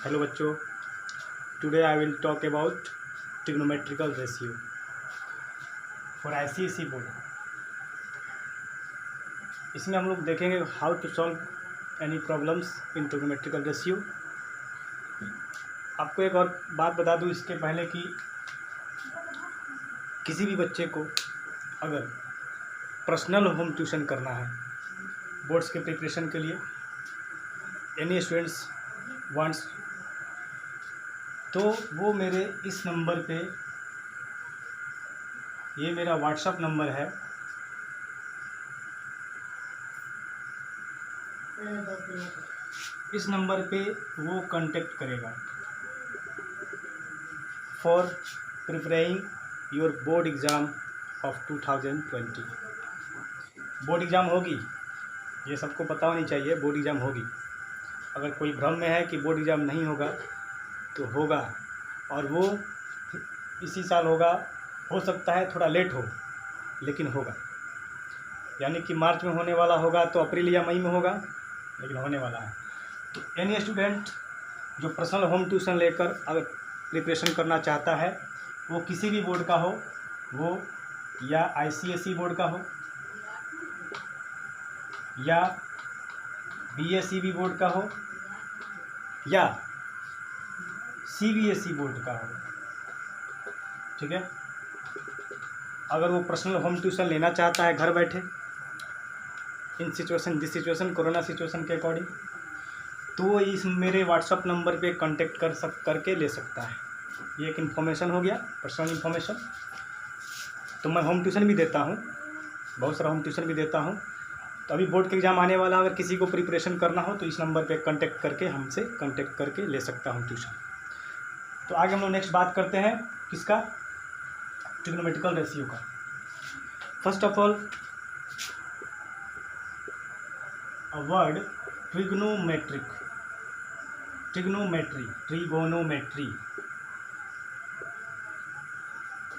Hello बच्चों, today I will talk about trigonometrical ratio for ICSE board. इसमें हम लोग देखेंगे how to solve any problems in trigonometrical ratio. आपको एक और बात बता दूं इसके पहले कि किसी भी बच्चे को अगर पर्सनल होम ट्यूशन करना है बोर्ड्स के प्रिपरेशन के लिए, एनी स्टूडेंट्स वांट्स, तो वो मेरे इस नंबर पे, ये मेरा व्हाट्सअप नंबर है, इस नंबर पे वो कांटेक्ट करेगा for preparing your board exam of 2020। Board exam होगी, ये सबको पता होनी चाहिए, बोर्ड एग्ज़ाम होगी। अगर कोई भ्रम में है कि बोर्ड एग्ज़ाम नहीं होगा तो होगा, और वो इसी साल होगा। हो सकता है थोड़ा लेट हो, लेकिन होगा। यानी कि मार्च में होने वाला होगा तो अप्रैल या मई में होगा, लेकिन होने वाला है। तो एनी स्टूडेंट जो पर्सनल होम ट्यूशन लेकर अगर प्रिपरेशन करना चाहता है, वो किसी भी बोर्ड का हो, वो या आईसीएसई बोर्ड का हो या बीएसईबी बोर्ड का हो या सीबीएसई बोर्ड का हो, ठीक है। अगर वो पर्सनल होम ट्यूशन लेना चाहता है घर बैठे in situation, this situation, corona situation के अकॉर्डिंग, तो वो इस मेरे व्हाट्सअप नंबर पे कांटेक्ट करके ले सकता है। ये एक इन्फॉर्मेशन हो गया, पर्सनल इन्फॉर्मेशन। तो मैं होम ट्यूशन भी देता हूँ, बहुत सारा होम ट्यूशन भी देता हूँ। तो अभी बोर्ड के एग्ज़ाम आने वाला, अगर किसी को प्रिपरेशन करना हो तो इस नंबर पे कांटेक्ट करके हमसे कांटेक्ट करके ले सकता हूँ ट्यूशन। तो आगे हम लोग नेक्स्ट बात करते हैं किसका, ट्रिग्नोमेट्रिकल रेशियो का। First of all a word trigonometric, trigonometry,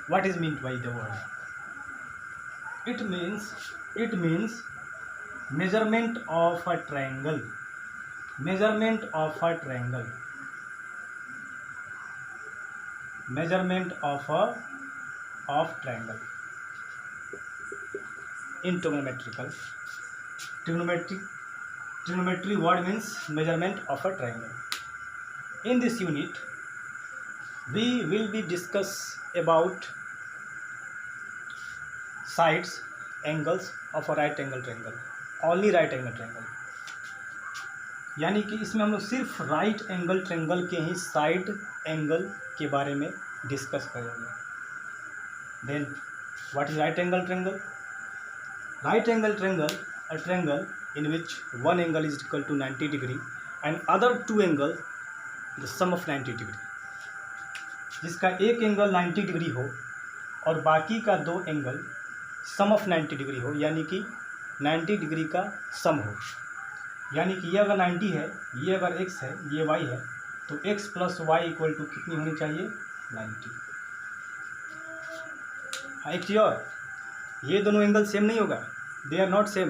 what is meant by the word? It means measurement of a triangle, measurement of a triangle, measurement of triangle in trigonometry word means measurement of a triangle. In this unit we will be discuss about sides, angles of a right angle triangle, only right angle triangle। यानी कि इसमें हम लोग सिर्फ right angle triangle के ही side angle के बारे में डिस्कस करेंगे। Then what is right angle triangle? Right angle triangle a triangle in which one angle is equal to 90 degree and other two angle the sum of 90 degree, जिसका एक angle 90 degree हो और बाकी का दो एंगल सम ऑफ 90 डिग्री हो, यानी कि 90 डिग्री का सम हो। यानी कि ये अगर 90 है, ये अगर x है, ये y है, तो x plus y equal to कितनी होनी चाहिए? 90। हाँ, एक चीज़ और, ये दोनों एंगल सेम नहीं होगा, they are not same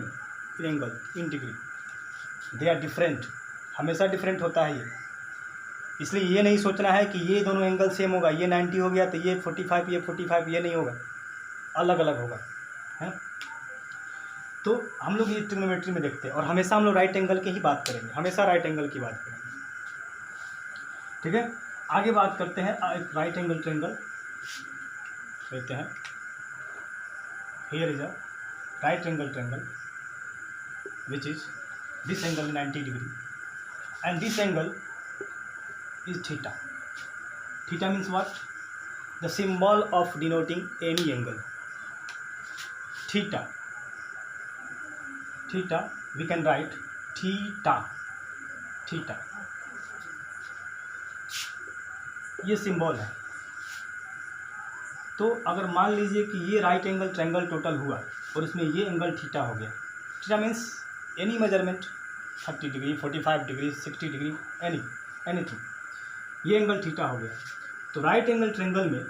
in angle, in degree, they are different. हमेशा डिफरेंट होता है ये, इसलिए ये नहीं सोचना है कि ये दोनों एंगल सेम होगा, ये 90 हो गया तो ये 45, ये 45, ये नहीं होगा, अलग अलग होगा, है। तो हम लोग ये ट्रिग्नोमेट्री में देखते हैं, और हमेशा हम लोग राइट एंगल की ही बात करेंगे, हमेशा राइट एंगल की बात करेंगे, ठीक है। आगे बात करते हैं एक राइट एंगल ट्रायंगल लेते हैं। Here is a right angle triangle which is this angle 90 degree and this angle is theta. Theta means what? The symbol of denoting any angle. Theta we can write theta, ये symbol है। तो अगर मान लीजिए कि ये right angle triangle total हुआ और इसमें ये एंगल थीटा हो गया, theta means any measurement, 30 degree, 45 degree, 60 degree, anything, ये एंगल थीटा हो गया। तो राइट एंगल ट्रायंगल में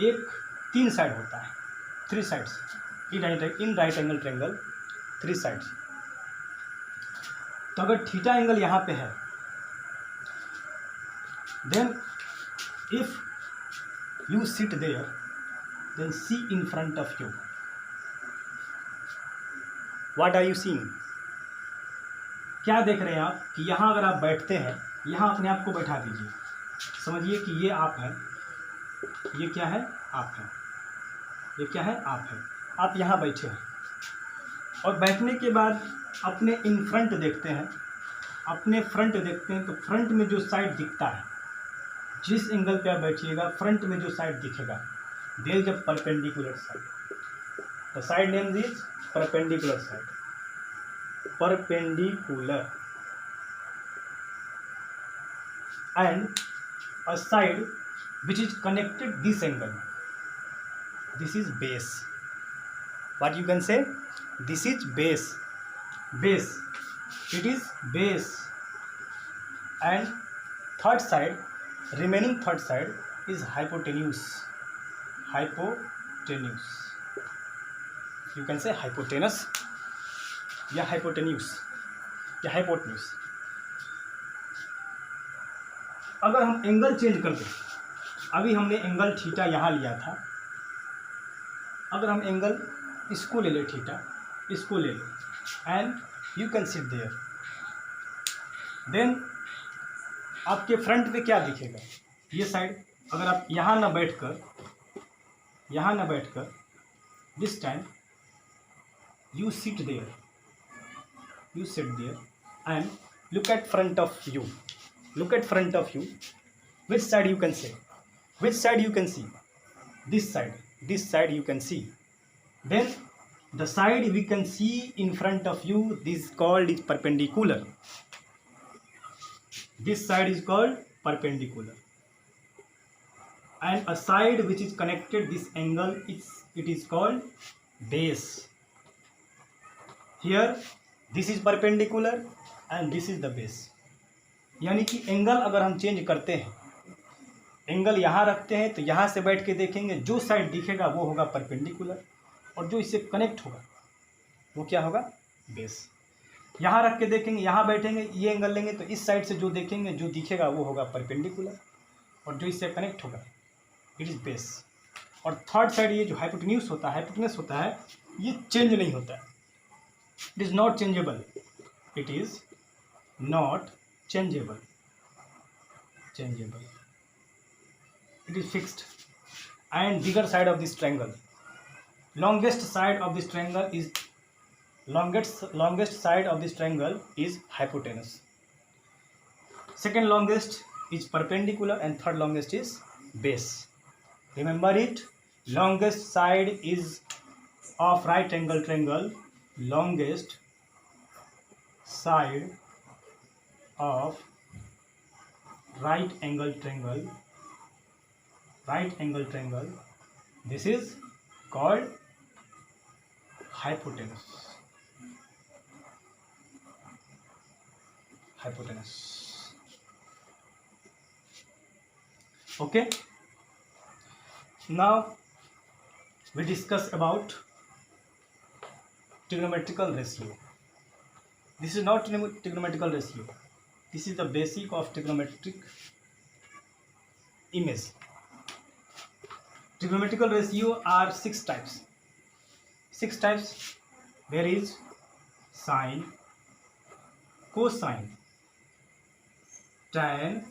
एक 3 साइड होता है, 3 sides in right angle triangle, 3 sides. तो अगर थीटा एंगल यहाँ पे है Then if you sit there, then see in front of you. What are you seeing? क्या देख रहे हैं आप कि यहाँ अगर आप बैठते हैं, यहाँ अपने आप को बैठा दीजिए, समझिए कि ये आप है, ये क्या है? आप है, ये क्या है? आप है। आप यहाँ बैठे हैं और बैठने के बाद अपने इन फ्रंट देखते हैं, अपने फ्रंट देखते हैं तो फ्रंट में जो साइड दिखता है, जिस एंगल पे आप बैठिएगा फ्रंट में जो साइड दिखेगा, there is a perpendicular side. The side name is perpendicular side, perpendicular, and a side which is connected this angle, this is base. What you can say? This is base, base, it is base. And third side, remaining third side is hypotenuse, hypotenuse, you can say hypotenuse या hypotenuse या hypotenuse. अगर हम angle change कर दें, अभी हमने angle theta यहाँ लिया था, अगर हम एंगल इसको ले लें, थीटा इसको ले लें, and you can sit there, then आपके फ्रंट पे क्या दिखेगा? ये साइड। अगर आप यहाँ ना बैठकर this time you sit there and look at front of you, which side you can see? This side you can see. Then the side we can see in front of you, this called is perpendicular, this side is called perpendicular, and a side which is connected this angle, it is called base. Here this is perpendicular and this is the base. यानी कि angle अगर हम change करते हैं, angle यहाँ रखते हैं तो यहाँ से बैठ के देखेंगे, जो साइड दिखेगा वो होगा परपेंडिकुलर, और जो इससे कनेक्ट होगा वो क्या होगा? बेस। यहाँ रख के देखेंगे, यहाँ बैठेंगे, ये एंगल लेंगे तो इस साइड से जो देखेंगे, जो दिखेगा वो होगा परपेंडिकुलर, और जो इससे कनेक्ट होगा इट इज़ बेस। और थर्ड साइड ये जो हाइपोटेन्यूस होता है, ये चेंज नहीं होता है, it is not changeable, it is not changeable, it is fixed. And bigger side of this triangle, longest side of this triangle is hypotenuse. Second longest is perpendicular and third longest is base. Remember it, longest side is of right angle triangle, longest side of right angle triangle, this is called hypotenuse. Okay, now we discuss about trigonometrical ratio. This is not trigonometrical ratio, this is the basic of trigonometric image. Trigonometrical ratio are 6 types. There is sine, cosine, tan,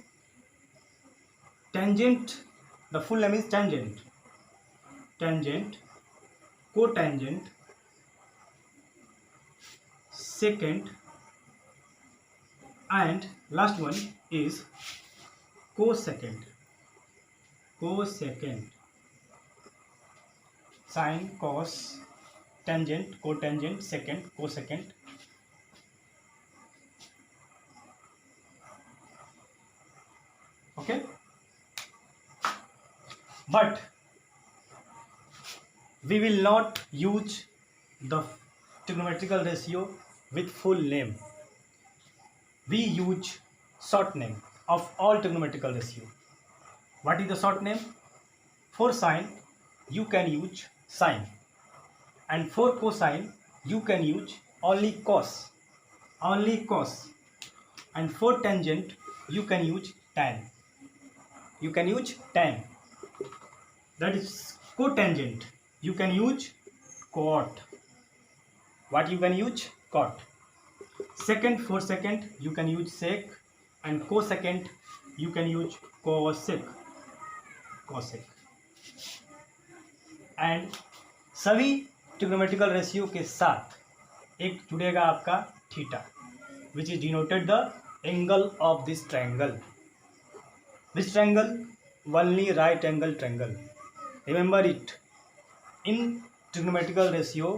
tangent, the full name is tangent, cotangent, secant, and last one is cosecant. Sine, cos, tangent, cotangent, secant, cosecant. Okay, but we will not use the trigonometrical ratio with full name. We use short name of all trigonometrical ratio. What is the short name? For sine you can use sine, and for cosine you can use only cos, and for tangent you can use tan. you can use tan. That is cotangent. You can use cot. What you can use? Cot. Second, for second you can use sec, and cosecant you can use cosec. And सभी trigonometrical ratio के साथ एक जुड़ेगा आपका theta, which is denoted the angle of this triangle. This triangle only right angle triangle. Remember it. In trigonometrical ratio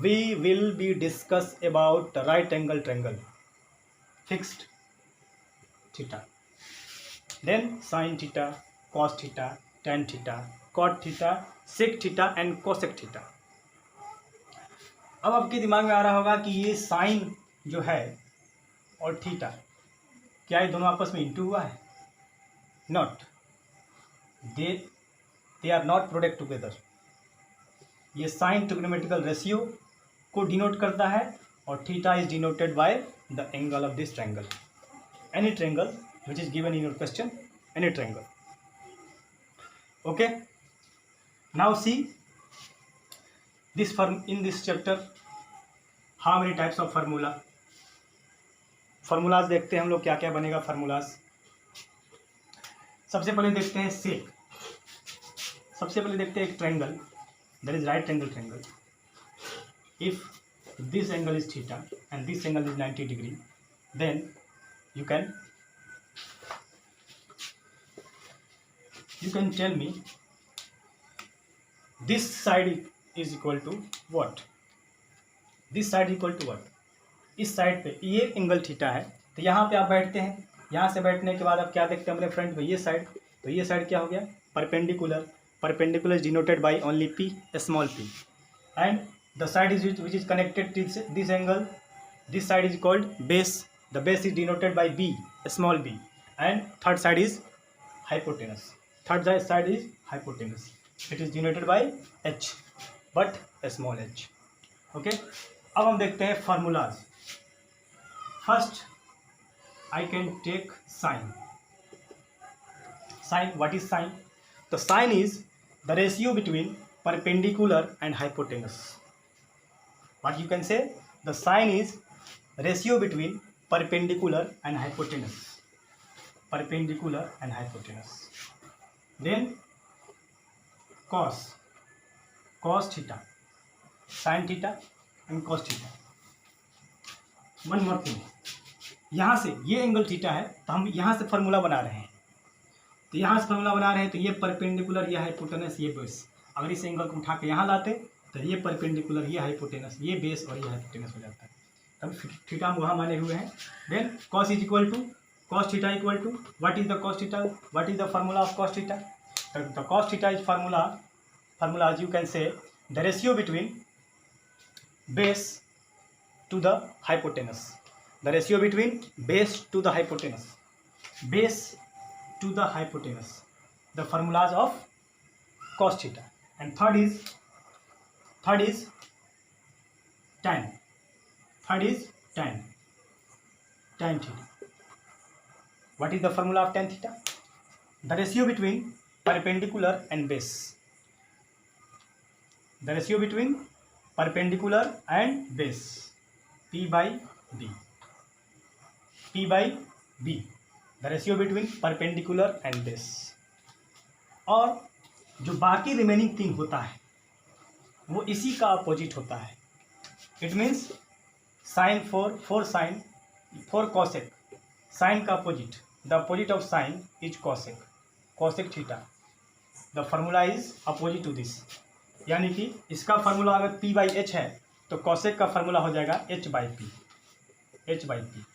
we will be discuss about the right angle triangle, fixed theta, then sin theta, cos theta, tan theta, cot theta, sec theta and cosec theta. अब आपके दिमाग में आ रहा होगा कि ये sign जो है और थीटा, क्या ये दोनों आपस में इंटू हुआ है? Not. They are not product together. ये साइन ट्रिग्नोमेट्रिकल रेशियो को डिनोट करता है और theta is denoted by the angle of this triangle. Any triangle which is given in your question, any triangle. Okay, now see this in this chapter how many types of formula. Formulas देखते हैं हम लोग क्या क्या बनेगा formulas. सबसे पहले देखते हैं सेक. सबसे पहले देखते हैं एक triangle, that is right angle triangle. If this angle is theta and this angle is 90 degree, then you can tell me this side is equal to what? This side is equal to what? इस side पे ये angle theta है, तो यहाँ पे आप बैठते हैं. यहाँ से बैठने के बाद आप क्या देखते हैं अपने फ्रंट में? ये साइड. तो ये साइड क्या हो गया? Perpendicular. Perpendicular is denoted by only p, small p, and the side is which is connected to this angle, this side is called base. The base is denoted by b, small b, and third side is hypotenuse. Third side is hypotenuse. It is denoted by h, but small h. Okay, अब हम देखते हैं formulas. First I can take sine. Sine, what is sine? तो sign is the ratio between perpendicular and hypotenuse. What you can say? The sine is ratio between perpendicular and hypotenuse. Perpendicular and hypotenuse. Then cos theta, sin theta and cos theta. One more thing, यहाँ से ये angle theta है तो हम यहाँ से formula बना रहे हैं. तो यहाँ से फार्मूला बना रहे हैं तो ये परपेंडिकुलर, ये हाइपोटेनस, ये बेस. अगर इस एंगल को उठा के यहाँ लाते तो ये परपेंडिकुलर, ये हाइपोटेनस, ये बेस और ये हाइपोटेनस हो जाता है. तब थीटा हम वहाँ माने हुए हैं. Then cos is equal to cos theta equal to what is the cos theta? What is the formula of cos theta? The cos theta is formula you can say the ratio between base to the hypotenuse. The ratio between base to the hypotenuse. Base to the hypotenuse. The formulas of cos theta. And third is tan. Third is tan theta. What is the formula of tan theta? The ratio between perpendicular and base. The ratio between perpendicular and base. P by B. P by B. The ratio between perpendicular and base. और जो बाकी remaining thing होता है वो इसी का opposite होता है. It means sine for sine, for cosec. Sine का opposite, the opposite of sine is cosec. Cosec theta. The formula is opposite to this. यानी कि इसका फार्मूला अगर p बाई एच है तो कॉसेक का फार्मूला हो जाएगा h by P. h by P.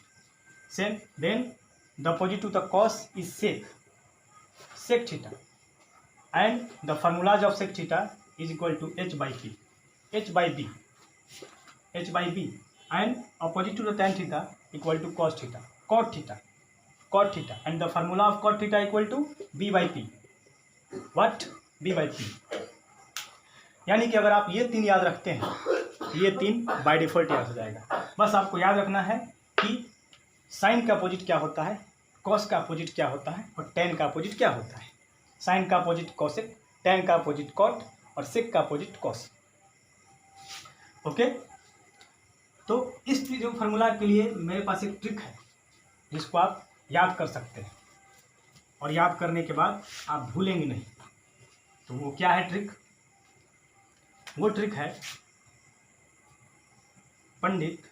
Same. Then the opposite to the cos is sec theta, and the formulas of sec theta is equal to h by P. h by B. h by B. and opposite to the tan theta equal to cos theta, cot theta, and the formula of cot theta equal to b by p. What? b by p. यानी कि अगर आप ये तीन याद रखते हैं, ये तीन बाय डिफॉल्ट याद हो जाएगा. बस आपको याद रखना है कि साइन का अपोजिट क्या होता है, कॉस का अपोजिट क्या होता है और tan का अपोजिट क्या होता है. साइन का अपोजिट कॉसेक, टैन का अपोजिट कॉट और सेक का अपोजिट कॉस। ओके, तो इस जो फार्मूला के लिए मेरे पास एक ट्रिक है जिसको आप याद कर सकते हैं और याद करने के बाद आप भूलेंगे नहीं। तो वो क्या है ट्रिक? वो ट्रिक है पंडित,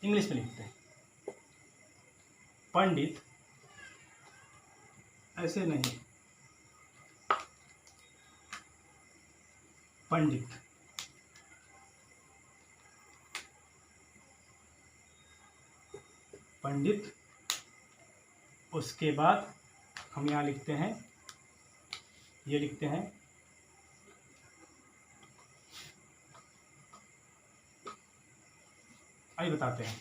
इंग्लिश में लिखते हैं पंडित, ऐसे नहीं, पंडित पंडित, उसके बाद हम यहाँ लिखते हैं, ये लिखते हैं आइए बताते हैं।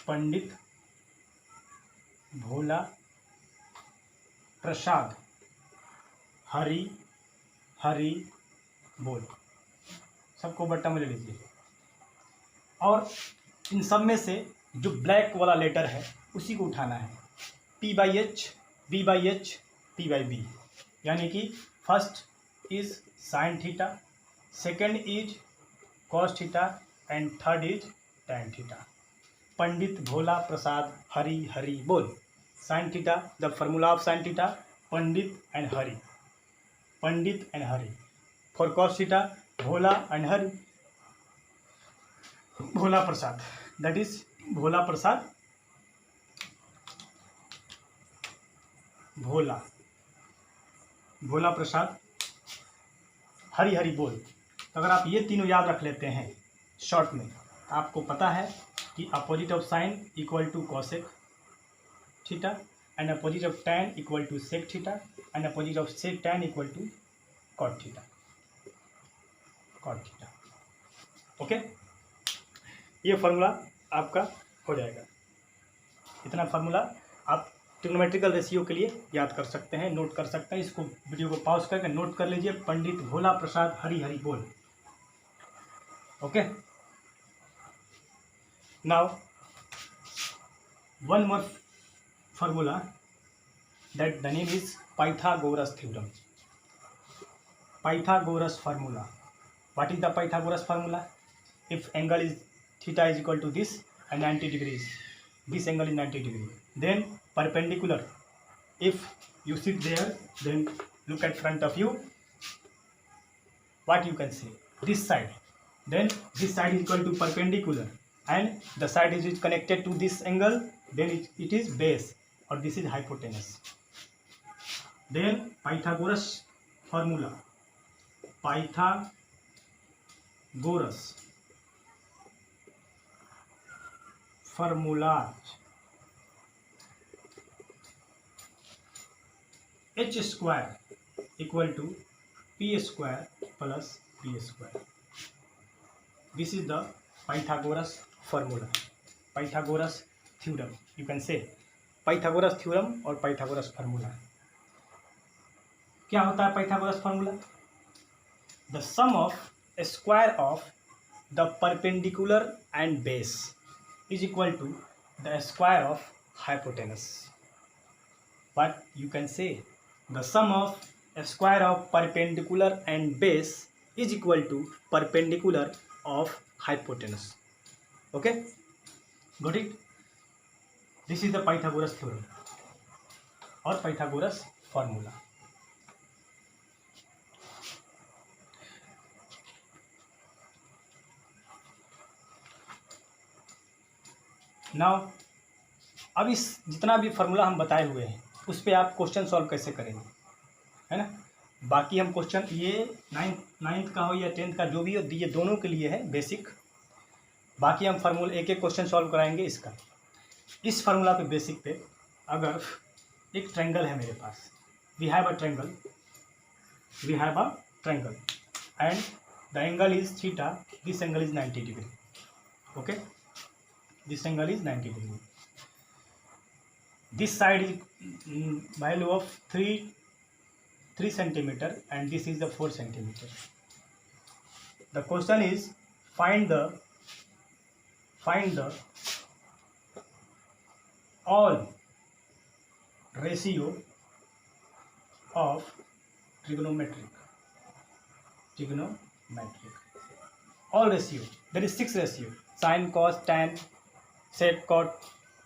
पंडित भोला प्रसाद हरि हरि बोल, सबको बट्टा में ले लीजिए। और इन सब में से जो ब्लैक वाला लेटर है उसी को उठाना है, P/H, B/H, P/B, यानी कि first is sine theta, second is cos theta and third is tan theta. Pandit Bhola Prasad Hari Hari बोल। Sine theta, the formula of sine theta, Pandit and Hari, Pandit and Hari. For cos theta, Bhola and Hari, Bhola Prasad, that is Bhola Prasad, Bhola Bhola Prasad Hari Hari बोल। तो अगर आप ये तीनों याद रख लेते हैं शॉर्ट में, आपको पता है कि opposite of sine equal to cosec theta and opposite of tan equal to sec theta and opposite of sec tan equal to cot theta, cot theta. Okay, ये फार्मूला आपका हो जाएगा। इतना फार्मूला आप ट्रिग्नोमेट्रिकल रेशियो के लिए याद कर सकते हैं, नोट कर सकते हैं। इसको वीडियो को पॉज करके नोट कर लीजिए, पंडित भोला प्रसाद हरि हरि बोल। Okay, now one more formula that the name is Pythagoras theorem. Pythagoras formula. What is the Pythagoras formula? If angle is theta is equal to this and 90 degrees, this angle is 90 degrees, then perpendicular, if you sit there, then look at front of you, what you can say, this side, then this side is equal to perpendicular and the side is connected to this angle, then it is base or this is hypotenuse. Then Pythagoras formula, Pythagoras formula, h square equal to p square plus p square. This is the Pythagoras formula, Pythagoras theorem, you can say Pythagoras theorem और Pythagoras formula। क्या होता है Pythagoras formula? The sum of square of the perpendicular and base is equal to the square of hypotenuse. But you can say the sum of square of perpendicular and base is equal to perpendicular of hypotenuse. Okay, got it? This is the Pythagoras theorem और Pythagoras formula. Now अब इस जितना भी formula हम बताए हुए हैं उस पर आप क्वेश्चन सॉल्व कैसे करेंगे, है ना। बाकी हम क्वेश्चन ये नाइन्थ का हो या 10th का जो भी हो, ये दोनों के लिए है बेसिक। बाकी हम फार्मूला एक एक क्वेश्चन सॉल्व कराएंगे इसका। इस फार्मूला पे बेसिक पे अगर एक ट्रायंगल है मेरे पास, we have a triangle and the angle is theta, this angle is 90 degree. Okay, this angle is 90 degree. This side is value of 3 centimeter and this is the 4 centimeter. The question is find the all ratio of trigonometric all ratio. There is 6 ratio: sin, cos, tan, sec, cot,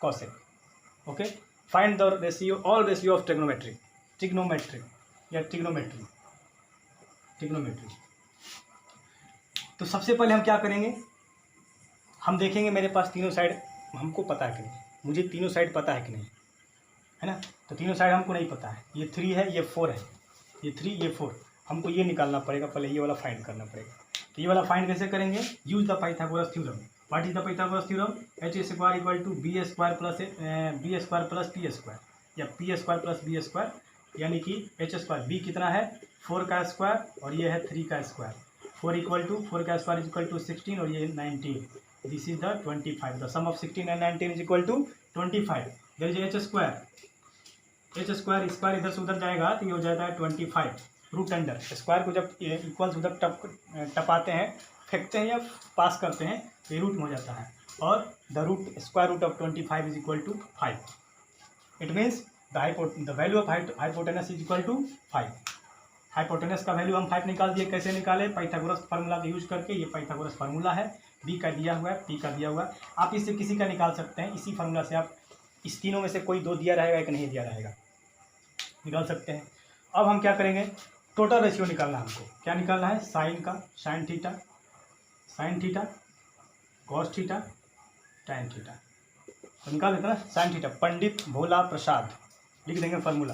cosec. Okay, find the ratio, all ratio of trigonometry या trigonometry. तो सबसे पहले हम क्या करेंगे, हम देखेंगे मेरे पास तीनों साइड हमको पता है कि नहीं, मुझे तीनों साइड पता है कि नहीं, है ना। तो तीनों साइड हमको नहीं पता है, ये 3 है, ये 4 है, ये 3, ये 4, हमको ये निकालना पड़ेगा, पहले ये वाला फाइंड करना पड़ेगा। तो ये वाला फाइंड कैसे करेंगे, use the Pythagoras theorem. What is the Pythagoras theorem, h² = b² plus t² या p² यानी कि h², b कितना है 4 का स्क्वायर और ये है 3 का स्क्वायर, 4 का स्क्वायर = 16 और ये 19, this is the 25, the sum of 16 and 19 is equal to 25। There is h² square इधर से उधर जाएगा तो ये हो जाता है 25 रूट अंडर। स्क्वायर को जब इक्वल्स उधर टपाते हैं, फेंकते हैं या पास करते हैं तो ये रूट में हो जाता है, और the square root of 25 is equal to 5। It means the value of hypotenuse is equal to 5। Hypotenuse का वैल्यू हम 5 निकाल दिए। कैसे निकाले, पाइथागोरस फार्मूला का यूज करके। ये पाइथागोरस फार्मूला है, बी का दिया हुआ है, पी का दिया हुआ है, आप इससे किसी का निकाल सकते हैं। इसी फार्मूला से आप इस तीनों में से कोई 2 दिया रहेगा, एक नहीं दिया रहेगा, निकाल सकते हैं। अब हम क्या करेंगे, टोटल रेशियो निकालना है हमको। क्या निकालना है, sine theta cos theta tan theta. तो निकाल देते हैं ना, साइन थीटा, पंडित भोला प्रसाद, लिख देंगे फार्मूला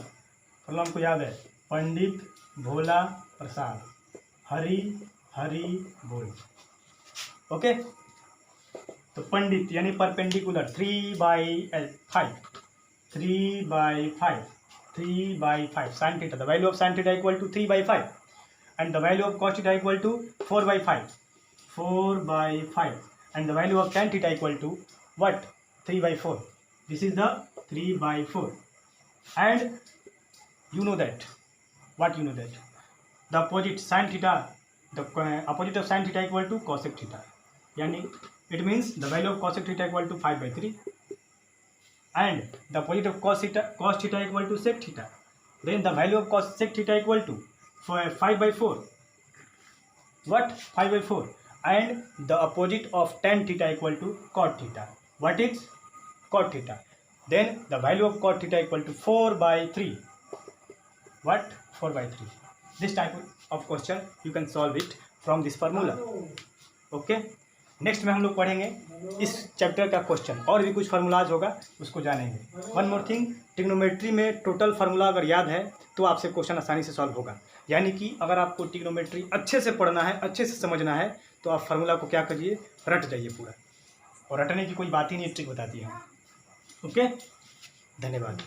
हमको याद है, पंडित भोला प्रसाद, हरी बोल। ओके, तो पंडित यानी perpendicular 3/5 sin theta, the value of sin theta equal to 3/5 and the value of cos theta equal to 4/5 and the value of tan theta equal to what, 3/4. This is the 3/4 and you know that the opposite sin theta, the opposite of sin theta equal to cosec theta, yani it means the value of cosec theta equal to 5/3 and the opposite of cos theta equal to sec theta, then the value of sec theta equal to 5/4, what, 5/4 and the opposite of tan theta equal to cot theta, what is cot theta, then the value of cot theta equal to 4/3, what, 4/3. This type of question you can solve it from this formula. Okay, next में हम लोग पढ़ेंगे इस chapter का question, और भी कुछ formulas होगा उसको जानेंगे। वन मोर थिंग, ट्रिग्नोमेट्री में टोटल फार्मूला अगर याद है तो आपसे क्वेश्चन आसानी से सॉल्व होगा। यानी कि अगर आपको ट्रिग्नोमेट्री अच्छे से पढ़ना है, अच्छे से समझना है, तो आप फार्मूला को क्या करिए, रट जाइए पूरा, और रटने की कोई बात ही नहीं, ट्रिक बताती है। ओके, धन्यवाद।